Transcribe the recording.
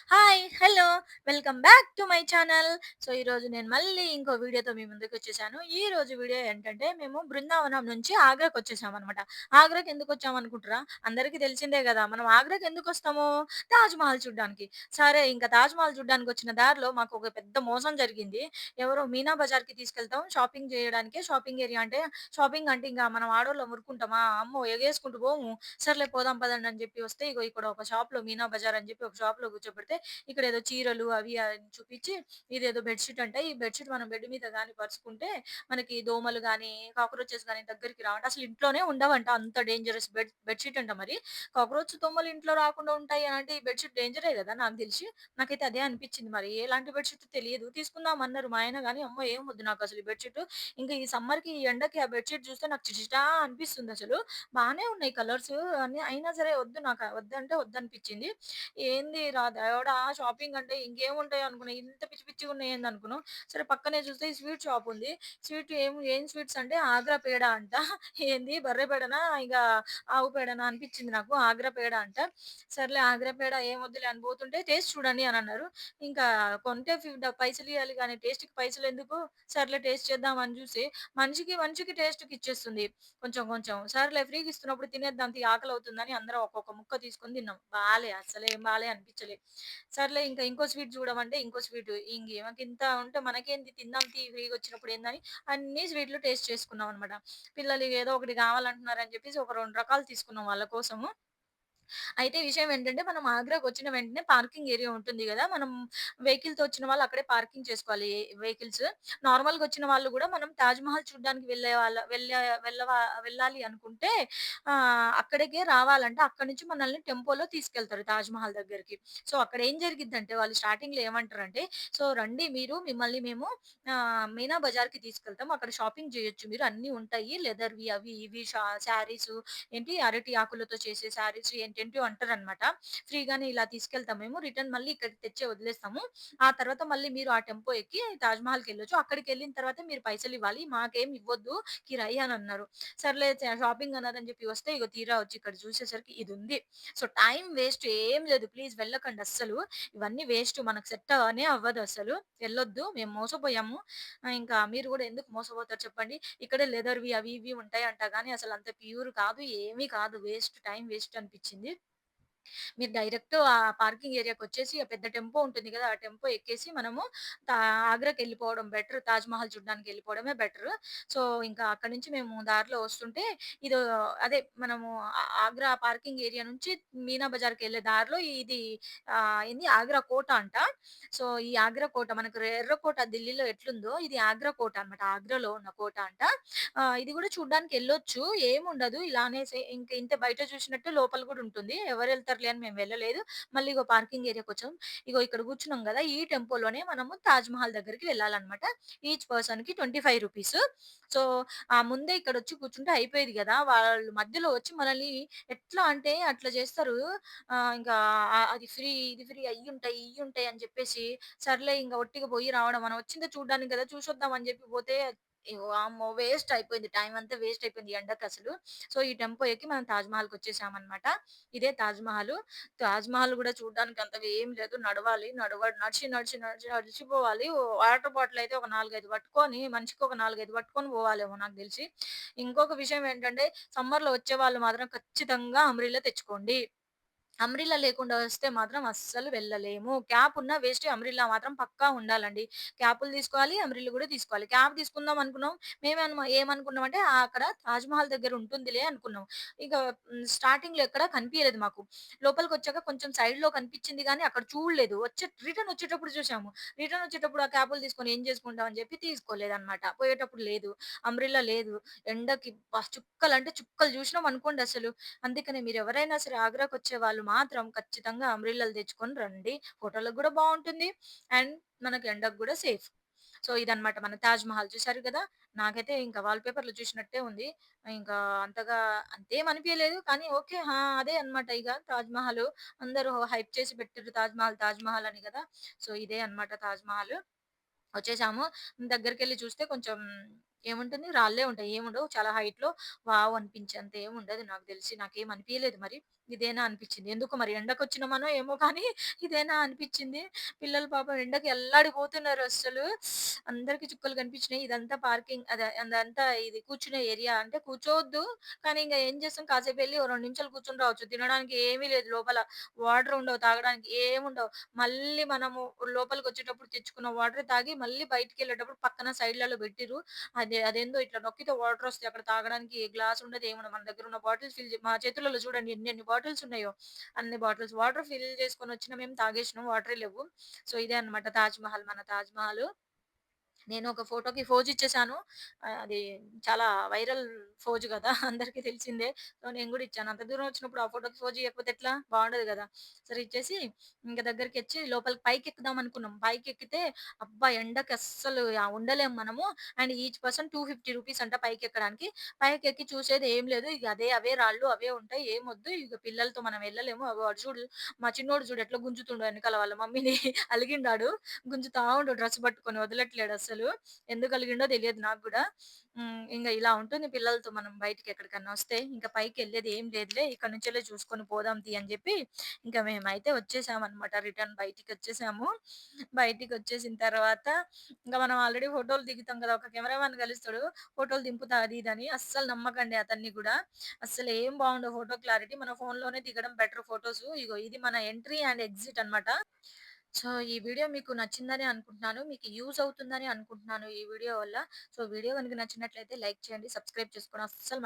Hi! Hello! Welcome back to my channel. ఈరోజు నేను మళ్ళీ ఇంకో వీడియోతో మీ ముందుకొచ్చేసాను. ఈరోజు వీడియో ఏంటంటే, మేము బృందావనం నుంచి ఆగ్రాకొచ్చేసామనమాట. ఆగ్రాకి ఎందుకొచ్చామనుకుంటుర్రా? అందరికీ తెలిసిందే గదా! మనం ఆగ్రాకి ఎందుకొస్తాము? తాజ్‌మహల్ చూడ్డానికి. సరే ఇంక తాజ్‌మహల్ చూడ్డానికొచ్చిన దారిలో మాకొక పెద్ద మోసం జరిగింది. ఎవరో మీనా బజార్‌కి తీసుకెళ్తాం షాపింగ్ జేయడానికే. షాపింగ్ ఏరియా అంటే, షాపింగ్ అంటే ఇంక మనం ఆడోళ్ళం ఊరుకుంటామా? అమ్మో! ఎగేసుకుంటూ పోము. సర్లే పోదాం పదండి అని జెప్పి వస్తే, ఇగో ఇక్కడ ఒక షాప్‌లో మీనా బజార్ అని జెప్పి ఒక షాప్‌లో కూర్చోబెడితే ఇక్కడేదో చీరలు అవి అని చూపిచ్చి, ఇదేదో బెడ్‌షీట్ అంట. ఈ బెడ్‌షీట్ మనం బెడ్ మీద గాని పరుచుకుంటే, మనకి దోమలు గాని, కాక్రోచెస్ గాని దగ్గరికి రావంట. అసలు ఇంట్లోనే ఉండవంట. అంత డేంజరస్ బెడ్‌షీట్ అంట మరి. కాక్రోచ్, దోమలు ఇంట్లో రాకుండా ఉంటాయి అనంటే, ఈ బెడ్‌షీట్ డేంజరే గదా! నాకు తెలిసి. నాకైతే అదే అనిపిచ్చింది మరి. ఎలాంటి బెడ్‌షీటో తెలియదు. తీసుకుందామన్నారు మా ఆయన గాని, అమ్మో! ఏం వద్దు నాకసలు ఈ బెడ్‌షీటు. ఇంక ఈ సమ్మర్‌కి, ఈ ఎండకి ఆ బెడ్‌షీట్ చూస్తే నాకు చిటచిటా అనిపిస్తుందసలు. బానే ఉన్నాయి కలర్స్ అన్నీ. అయినా సరే వద్దు నాకు వద్దంటే వద్దనిపిచ్చింది. ఏంది రా దేవుడా! షాపింగ్ అంటే ఇంకేముంటాయి అనుకున్నా. ఇంత పిచ్చి పిచ్చిగున్నాయేందనుకున్నాం. సరే పక్కనే చూస్తే ఈ స్వీట్ షాప్ ఉంది. స్వీట్ ఏం స్వీట్స్ అంటే ఆగ్రా పేడ అంట. ఏంది బర్రె పేడనా? ఇగ ఆవు పేడనా అనిపిచ్చింది నాకు. ఆగ్రా పేడ అంట. సర్లే ఆగ్రా పేడ ఏం వద్దులే అని పోతుంటే టేస్ట్ చూడండి అనన్నారు. ఇంకా కొంటే పైసలియ్యాలి గానీ టేస్ట్‌కి పైసలెందుకు? సర్లే టేస్ట్ చేద్దాం అని చూసి మనిషికి టేస్ట్‌కి ఇచ్చేస్తుంది. కొంచెం కొంచెం. సర్లే ఫ్రీగా ఇస్తున్నప్పుడు తినేద్దాం ఆకలవుతుందని అందరం ఒక్కొక్క ముక్క తీసుకొని తిన్నాం. అస్సలేం బాలే అనిపించలే. సర్లే ఇంకా ఇంకో స్వీట్ చూడమంటే ఇంకో స్వీటు ఈమెకింత ఉంటే మనకేంది తిందాం ఫ్రీగొచ్చినప్పుడు ఏందని అన్ని స్వీట్లు టేస్ట్ చేసుకున్నామనమాట. పిల్లలు ఏదో ఒకటి కావాలంటున్నారని చెప్పేసి ఒక 2 రకాలు తీసుకున్నాం వాళ్ళ కోసము. అయితే విషయం ఏంటంటే, మనం ఆగ్రాకొచ్చిన వెంటనే పార్కింగ్ ఏరియా ఉంటుంది గదా! మనం వెహికల్‌తో వచ్చిన వాళ్ళు అక్కడే పార్కింగ్ చేసుకోవాలి వెహికల్స్. నార్మల్‌గా వచ్చిన వాళ్ళు గూడా మనం తాజ్‌మహల్ చూడ్డానికి వెళ్ళే వాళ్ళ వెళ్ళే వెళ్ళవా వెళ్ళాలి అనుకుంటే అక్కడికే రావాలంటే అక్కడి నుంచి మనల్ని టెంపోలో తీసుకెళ్తారు తాజ్‌మహల్ దగ్గరికి. అక్కడ ఏం జరిగిద్దంటే వాళ్ళు స్టార్టింగ్‌లో ఏమంటారంటే, రండి మీరు మిమ్మల్ని మేము మీనా బజార్‌కి తీసుకెళ్తాం. అక్కడ షాపింగ్ జేయొచ్చు మీరు అన్నీ ఉంటాయి. లెదర్‌వి అవి ఇవి శారీసు ఏంటి అరటి ఆకులతో చేసే శారీస్ ఏంటేంటో అంటారనమాట. ఫ్రీగానే ఇలా తీసుకెళ్తాం మేము. రిటర్న్ మళ్ళీ ఇక్కడికి తెచ్చే వదిలేస్తాము. ఆ తర్వాత మళ్ళీ మీరు ఆ టెంపో ఎక్కి తాజ్‌మహల్‌కెళ్ళొచ్చు. అక్కడికెళ్ళిన తర్వాత మీరు పైసలివ్వాలి. మాకేం ఇవ్వొద్దు కిరాయి అనన్నారు. సర్లే షాపింగ్ అన్నారని చెప్పి వస్తే ఇగో తీరా వచ్చి ఇక్కడ చూసేసరికి ఇదుంది. టైమ్ వేస్ట్ ఏం లేదు. ప్లీజ్ వెళ్ళకండి అస్సలు. ఇవన్నీ వేస్ట్ మనకు సెట్ అనే అవ్వదసలు. ఎళ్ళొద్దు. మేము మోసపోయాము. ఇంకా మీరు గూడా ఎందుకు మోసపోతారు చెప్పండి. ఇక్కడే లెదర్‌వి అవి ఇవి ఉంటాయంట గానీ అసలంత ప్యూర్ కాదు. ఏమీ కాదు. టైమ్ వేస్ట్ అనిపిచ్చింది. మీరు డైరెక్ట్ ఆ పార్కింగ్ ఏరియాకొచ్చేసి ఆ పెద్ద టెంపో ఉంటుంది గదా! ఆ టెంపో ఎక్కేసి మనము తా ఆగ్రాకెళ్ళిపోవడం బెటర్. తాజ్‌మహల్ చూడ్డానికెళ్ళిపోవడమే బెటరు. ఇంకా అక్కడి నుంచి మేము దారిలో వస్తుంటే ఇదో అదే మనము ఆగ్రా పార్కింగ్ ఏరియా నుంచి మీనా బజార్‌కెళ్ళే దారిలో ఇది ఏంది ఆగ్రా కోట అంట. ఈ ఆగ్రా కోట మనకు ఎర్రకోట ఢిల్లీలో ఎట్లుందో ఇది ఆగ్రా కోట అన్నమాట. ఆగ్రాలో ఉన్న కోట అంట. ఇది గూడా చూడ్డానికెళ్ళొచ్చు. ఏముండదు. ఇలానే ఇంక ఇంత బయట చూసినట్టు లోపల గూడా ఉంటుంది. ఎవరెళ్తారులే అని మేము వెళ్ళలేదు. మళ్ళీ ఇగో పార్కింగ్ ఏరియాకొచ్చాం. ఇగో ఇక్కడ కూర్చున్నాం గదా! ఈ టెంపోలోనే మనము తాజ్‌మహల్ దగ్గరికి వెళ్ళాలన్నమాట. ఈచ్ పర్సన్‌కి రూ. 25. సో, ముందే ఇక్కడొచ్చి కూర్చుంటే అయిపోయేది గదా! వాళ్ళు మధ్యలో వచ్చి మనల్ని ఎట్లా అంటే అట్లా చేస్తారు. ఇంకా అది ఫ్రీ, ఇది ఫ్రీ అయ్యుంటాయి, ఇయ్యుంటాయి అని చెప్పేసి సర్లే ఇంక ఒట్టిగా పోయి రావడం. మనం వచ్చిందే చూడ్డానికి గదా! చూసొద్దాం అని జెప్పి పోతే వామ్మో! వేస్ట్ అయిపోయింది. టైమ్ అంతా వేస్ట్ అయిపోయింది ఈ ఎండకసలు. ఈ టెంపో ఎక్కి మనం తాజ్‌మహల్‌కొచ్చేసామనమాట. ఇదే తాజ్‌మహలు. తాజ్‌మహల్ గూడా చూడ్డానికి అంతగా ఏం లేదు. నడవాలి. నడిచిపోవాలి. వాటర్ బాటిల్ అయితే ఒక 4, 5 పట్టుకొని మనిషికి ఒక 4, 5 పట్టుకొని పోవాలేమో నాకు దెలిసి. ఇంకొక విషయం ఏంటంటే సమ్మర్‌లో వచ్చేవాళ్ళు మాత్రం ఖచ్చితంగా అంబ్రెల్లా తెచ్చుకోండి. అంబ్రెల్లా లేకుండా వస్తే మాత్రం అస్సలు వెళ్ళలేము. క్యాప్ ఉన్నా వేస్టే అంబ్రెల్లా మాత్రం పక్కా ఉండాలండి. క్యాపులు తీసుకోవాలి, అంబ్రెల్లా గూడా తీసుకోవాలి. క్యాప్ తీసుకుందాం అనుకున్నాం. ఏమనుకున్నామంటే అక్కడ తాజ్‌మహల్ దగ్గర ఉంటుందిలే అనుకున్నాం. ఇక స్టార్టింగ్‌లో ఎక్కడ కనిపియలేదు మాకు. లోపలికొచ్చాక కొంచెం సైడ్‌లో కనిపించింది గానీ అక్కడ చూడలేదు. రిటర్న్ వచ్చేటప్పుడు చూసాము. రిటర్న్ వచ్చేటప్పుడు ఆ క్యాపులు తీసుకొని ఏం చేసుకుంటాం అని చెప్పి తీసుకోలేదన్నమాట. పోయేటప్పుడు లేదు. అంబ్రెల్లా లేదు. ఎండకి అబ్బా! చుక్కలంటే చుక్కలు చూసినాం అనుకోండి అసలు. అందుకనే మీరెవరైనా సరే ఆగ్రాకొచ్చే వాళ్ళు మాత్రం ఖచ్చితంగా అంబ్రెల్లాలు తెచ్చుకొని రండి. ఫోటోలకు గూడా బావుంటుంది. అండ్ మనకి ఎండకు గూడా సేఫ్. ఇదన్నమాట మన తాజ్ మహల్ చూసారు గదా! నాకైతే ఇంకా వాల్ పేపర్‌లో చూసినట్టే ఉంది. ఇంకా అంతగా అంతేం అనిపియలేదు. కానీ ఓకే. అదే అన్నమాట ఇగ తాజ్ మహల్. అందరూ హైప్ చేసి పెట్టిర్రు తాజ్ మహల్ అని గదా! ఇదే అన్నమాట తాజ్ మహల్. వచ్చేసాము. దగ్గరికెళ్లి చూస్తే కొంచెం ఏముంటుంది? రాళ్ళే ఉంటాయి. ఏముండవు. చాలా హైట్‌లో వావ్! అనిపించేంత ఏముండదు నాకు తెలిసి. నాకేం అనిపియలేదు మరి. ఇదేనా అనిపిచ్చింది. ఎందుకో మరి ఎండకొచ్చినామనో ఏమో కానీ ఇదేనా అనిపిచ్చింది. పిల్లలు పాపం ఎండకి అల్లాడిపోతున్నారు అస్సలు. అందరికి చుక్కలు కనిపించినాయి. ఇదంతా పార్కింగ్ అదంతా ఇది కూర్చునే ఏరియా. అంటే కూర్చోవద్దు. కానీ ఇంగ ఏం చేస్తాం కాసేపెళ్లి ఓ 2 నిమిషాలు కూర్చొని రావచ్చు. తినడానికి ఏమీ లేదు లోపల. వాటర్ ఉండవు. తాగడానికి ఏముండవు. మళ్ళీ మనము లోపలికొచ్చేటప్పుడు తెచ్చుకున్న వాటరే తాగి మళ్ళీ బయటికెళ్ళేటప్పుడు పక్కన సైడ్‌లలో పెట్టిర్రు. అదేందో ఇట్లా నొక్కితే వాటరొస్తాయి. అక్కడ తాగడానికి గ్లాస్ ఉండదు, ఏముండదు. మన దగ్గరున్న బాటిల్స్ మా చేతులలో చూడండి ఎన్నెన్ని బాటిల్స్ ఉన్నాయో. అన్ని బాటిల్స్ వాటర్ ఫిల్ చేసుకొనొచ్చినా మేము తాగేసినాం. వాటరే లెవ్వు. సో, ఇదే అన్నమాట తాజ్‌మహల్. మన తాజ్‌మహల్. నేను ఒక ఫోటోకి ఫోజ్ ఇచ్చేసాను. అది చాలా వైరల్ ఫోజ్ గదా! అందరికీ తెలిసిందే. సో, నేను గూడా ఇచ్చాను. అంత దూరం వచ్చినప్పుడు ఆ ఫోటోకి ఫోజ్ ఇయ్యకపోతే ఎట్లా? బావుండదు గదా! సరే ఇచ్చేసి ఇంక దగ్గరికొచ్చి లోపలికి పైకెక్కుదాం అనుకున్నాం. పైకెక్కితే అబ్బా! ఎండకి అస్సలు ఉండలేము మనము. అండ్ ఈచ్ పర్సన్ రూ. 250 అంట పైకెక్కడానికి. పైకెక్కి చూసేది ఏం లేదు. ఇగ అవే రాళ్ళు అవే ఉంటాయి. ఏమొద్దు ఇగ పిల్లలతో మనం వెళ్ళలేము. అగో అటు చూడు మా చిన్నోడు చూడు ఎట్లా గుంజుతుండో ఎనకాల వాళ్ళ మమ్మీని అలిగిండాడు. గుంజుతా ఉండు డ్రెస్ పట్టుకొని వదలట్లేడసలు. ఎందుకలిగిండో తెలియదు నాకు గూడా. ఇంగ ఇలా ఉంటుంది పిల్లలతో మనం బయటికెక్కడికన్నా వస్తే. ఇంక పైకెళ్ళేది ఏం లేదులే ఇక్కడి నుంచెల్లే చూసుకొని పోదాం తీ అని జెప్పి, ఇంక మేమైతే వచ్చేసామనమాట. రిటర్న్ బయటికొచ్చేసాము. బయటికొచ్చేసిన తర్వాత ఇంక మనం ఆల్రెడీ ఫోటోలు దిగుతాం గదా! ఒక కెమెరామాన్ కలుస్తాడు. ఫోటోలు దింపుతా అది ఇది అని. అస్సలు నమ్మకండి అతన్ని గూడా. అస్సలేం బాగుండవు ఫోటో క్లారిటీ. మన ఫోన్‌లోనే దిగడం బెటర్ ఫోటోసు. ఇగో ఇది మన ఎంట్రీ అండ్ ఎగ్జిట్ అనమాట. సో, ఈ వీడియో మీకు నచ్చిందని అనుకుంటున్నాను. మీకు యూజ్ అవుతుందని అనుకుంటున్నాను ఈ వీడియో వల్ల. సో, వీడియో గనుక నచ్చినట్లయితే లైక్ చేయండి. సబ్స్క్రైబ్ చేసుకోవడం అస్సలు